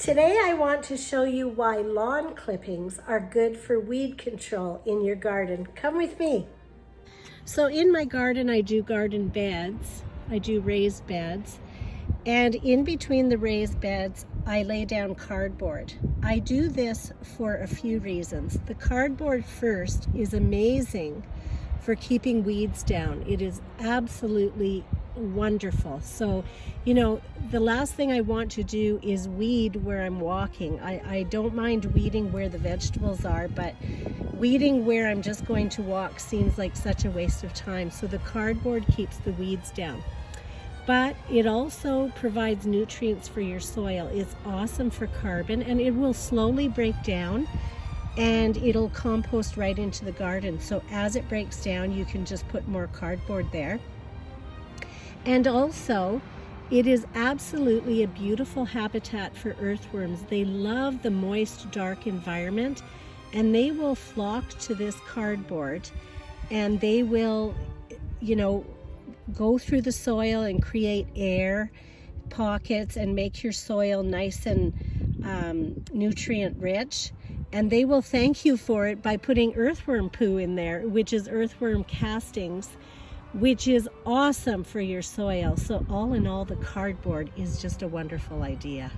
Today I want to show you why lawn clippings are good for weed control in your garden. Come with me. So in my garden I do garden beds, I do raised beds, and in between the raised beds I lay down cardboard. I do this for a few reasons. The cardboard first is amazing for keeping weeds down. It is absolutely wonderful. So, you know, the last thing I want to do is weed where I'm walking. I don't mind weeding where the vegetables are, but weeding where I'm just going to walk seems like such a waste of time. So the cardboard keeps the weeds down. But it also provides nutrients for your soil. It's awesome for carbon, and it will slowly break down and it'll compost right into the garden. So as it breaks down, you can just put more cardboard there. And also, it is absolutely a beautiful habitat for earthworms. They love the moist, dark environment, and they will flock to this cardboard, and they will, you know, go through the soil and create air pockets and make your soil nice and nutrient rich. And they will thank you for it by putting earthworm poo in there, which is earthworm castings, which is awesome for your soil. So all in all, the cardboard is just a wonderful idea.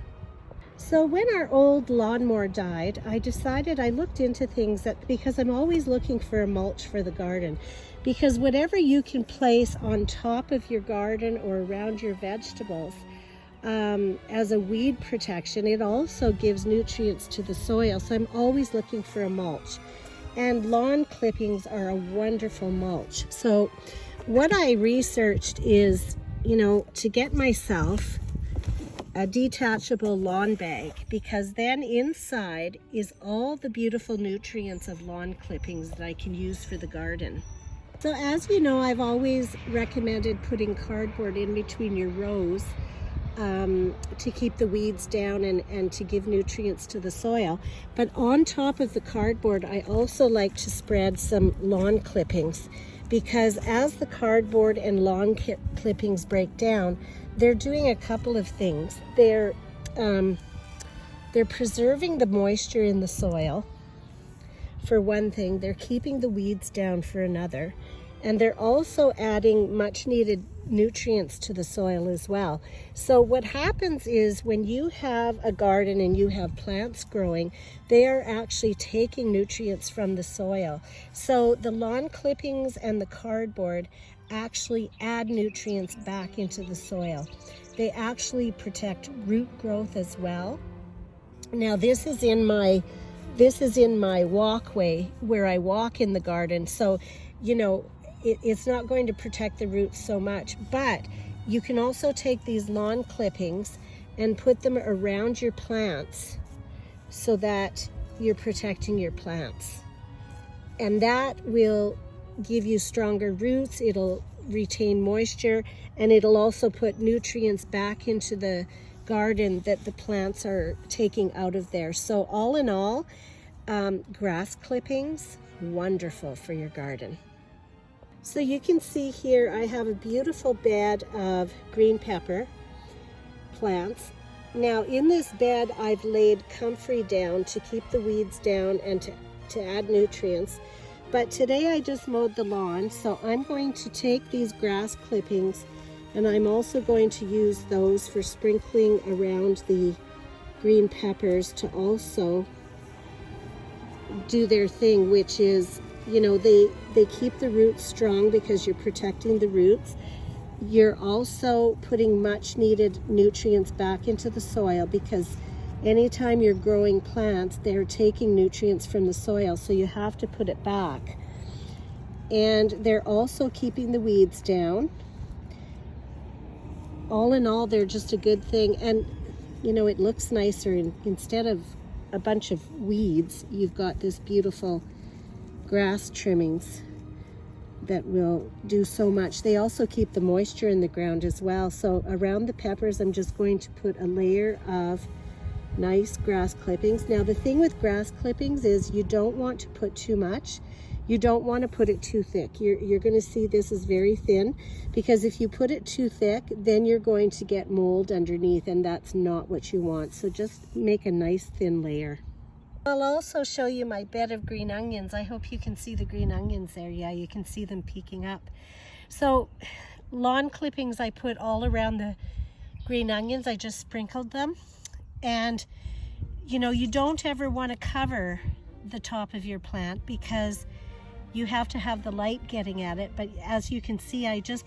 So when our old lawnmower died, I looked into things because I'm always looking for a mulch for the garden, because whatever you can place on top of your garden or around your vegetables as a weed protection, it also gives nutrients to the soil. So I'm always looking for a mulch, and lawn clippings are a wonderful mulch. So what I researched is, you know, to get myself a detachable lawn bag, because then inside is all the beautiful nutrients of lawn clippings that I can use for the garden. So as you know, I've always recommended putting cardboard in between your rows to keep the weeds down and to give nutrients to the soil. But on top of the cardboard, I also like to spread some lawn clippings, because as the cardboard and lawn clippings break down, they're doing a couple of things. They're preserving the moisture in the soil, for one thing. They're keeping the weeds down for another, and they're also adding much needed nutrients to the soil as well. So what happens is, when you have a garden and you have plants growing, they are actually taking nutrients from the soil. So the lawn clippings and the cardboard actually add nutrients back into the soil. They actually protect root growth as well. Now this is in my walkway where I walk in the garden, so you know it's not going to protect the roots so much. But you can also take these lawn clippings and put them around your plants so that you're protecting your plants, and that will give you stronger roots. It'll retain moisture, and it'll also put nutrients back into the garden that the plants are taking out of there. So all in all, grass clippings, wonderful for your garden. So you can see here I have a beautiful bed of green pepper plants. Now in this bed I've laid comfrey down to keep the weeds down and to add nutrients. But today I just mowed the lawn, so I'm going to take these grass clippings, and I'm also going to use those for sprinkling around the green peppers to also do their thing, which is, you know, they keep the roots strong because you're protecting the roots. You're also putting much needed nutrients back into the soil, because anytime you're growing plants, they're taking nutrients from the soil, so you have to put it back. And they're also keeping the weeds down. All in all, they're just a good thing. And you know, it looks nicer, instead of a bunch of weeds, you've got this beautiful grass trimmings that will do so much. They also keep the moisture in the ground as well. So around the peppers, I'm just going to put a layer of nice grass clippings. Now the thing with grass clippings is you don't want to put too much. You don't want to put it too thick. You're going to see this is very thin, because if you put it too thick, then you're going to get mold underneath, and that's not what you want. So just make a nice thin layer. I'll also show you my bed of green onions. I hope you can see the green onions there. Yeah, you can see them peeking up. So lawn clippings I put all around the green onions. I just sprinkled them. And you know, you don't ever want to cover the top of your plant because you have to have the light getting at it. But as you can see, I just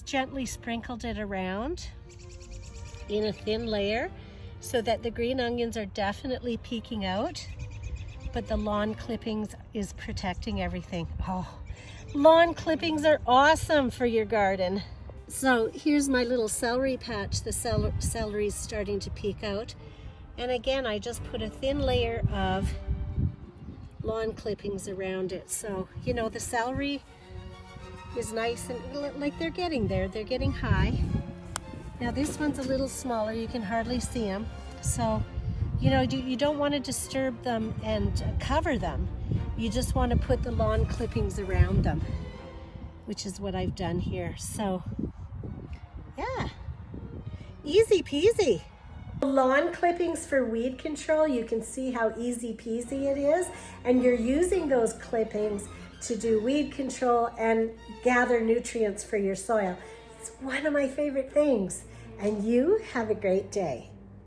gently sprinkled it around in a thin layer so that the green onions are definitely peeking out, but the lawn clippings is protecting everything. Oh, lawn clippings are awesome for your garden. So here's my little celery patch. The celery's starting to peek out. And again, I just put a thin layer of lawn clippings around it. So, you know, the celery is nice and like they're getting there. They're getting high. Now this one's a little smaller. You can hardly see them. So, you know, you don't want to disturb them and cover them. You just want to put the lawn clippings around them, which is what I've done here. So, yeah, easy peasy. Lawn clippings for weed control, you can see how easy peasy it is, and you're using those clippings to do weed control and gather nutrients for your soil. It's one of my favorite things, and you have a great day.